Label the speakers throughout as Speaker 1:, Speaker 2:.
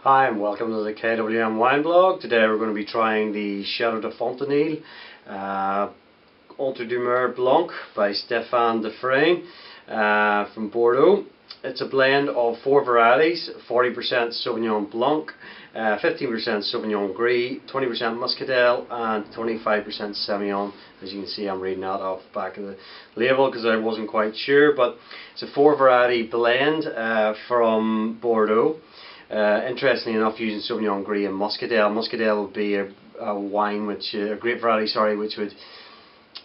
Speaker 1: Hi and welcome to the KWM Wine Blog. Today we're going to be trying the Chateau de Fonteneille Entre deux Mers Blanc by Stéphane Defrain from Bordeaux. It's a blend of 4 varieties: 40% Sauvignon Blanc, 15% Sauvignon Gris, 20% Muscadel and 25% Semillon. As you can see, I'm reading that off the back of the label because I wasn't quite sure, but it's a 4 variety blend from Bordeaux. Interestingly enough, using Sauvignon Gris and Muscadel. Muscadel would be a wine which, a grape variety, sorry, which would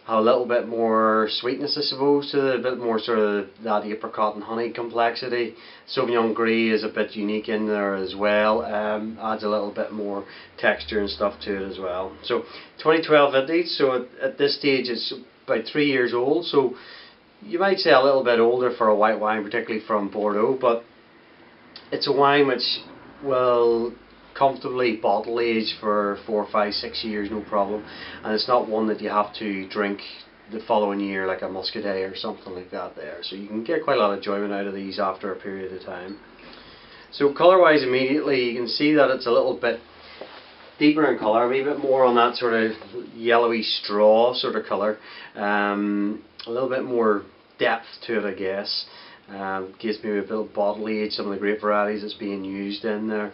Speaker 1: have a little bit more sweetness, I suppose, to it, a bit more sort of that apricot and honey complexity. Sauvignon Gris is a bit unique in there as well, adds a little bit more texture and stuff to it as well. So 2012 vintage, so at this stage it's about 3 years old, so you might say a little bit older for a white wine, particularly from Bordeaux, but it's a wine which will comfortably bottle age for 4, 5, 6 years, no problem. And it's not one that you have to drink the following year like a Muscadet or something like that there. So you can get quite a lot of enjoyment out of these after a period of time. So colour wise, immediately you can see that it's a little bit deeper in colour, a wee bit more on that sort of yellowy straw sort of colour. A little bit more depth to it, I guess. Gives me a bit of bottle age, some of the grape varieties that's being used in there.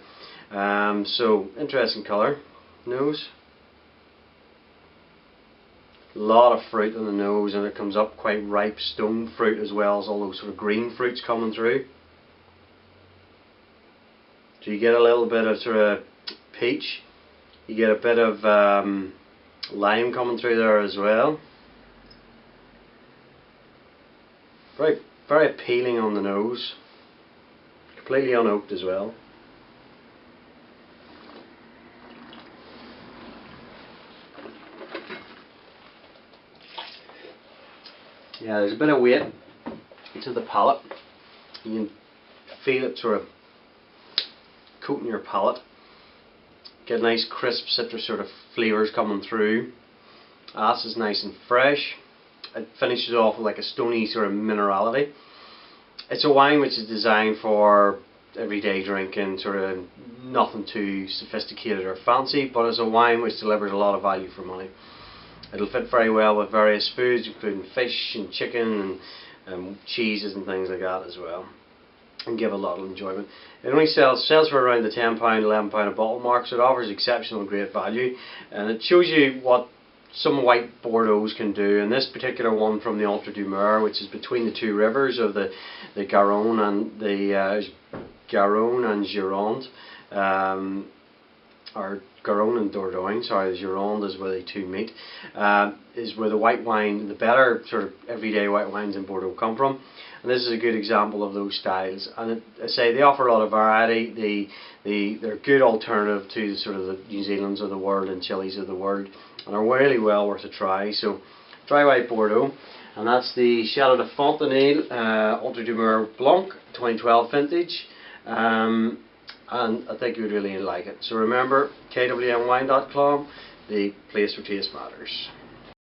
Speaker 1: So interesting colour. Nose. A lot of fruit on the nose, and it comes up quite ripe stone fruit as well as all those sort of green fruits coming through. So you get a little bit of sort of peach. You get a bit of lime coming through there as well. Very appealing on the nose. Completely unoaked as well. Yeah, there's a bit of weight to the palate. You can feel it sort of coating your palate. Get nice crisp citrus sort of flavours coming through. Acid is nice and fresh. It finishes off with like a stony sort of minerality. It's a wine which is designed for everyday drinking, sort of nothing too sophisticated or fancy, but it's a wine which delivers a lot of value for money. It'll fit very well with various foods, including fish and chicken and cheeses and things like that as well, and give a lot of enjoyment. It only sells for around the £10, £11 a bottle mark, so it offers exceptional great value, and it shows you what some white Bordeaux's can do. And this particular one from the Entre deux Mers, which is between the two rivers of the Garonne and the Garonne and Gironde, or Garonne and Dordogne, sorry, the Gironde is where the two meet, is where the white wine, the better sort of everyday white wines in Bordeaux come from. And this is a good example of those styles. And I say they offer a lot of variety. They're a good alternative to sort of the New Zealands of the world and Chilis of the world, and are really well worth a try. So dry white Bordeaux, and that's the Chateau de Fonteneille Entre deux Mers Blanc 2012 vintage. And I think you would really like it. So remember, kwmwine.com, the place where taste matters.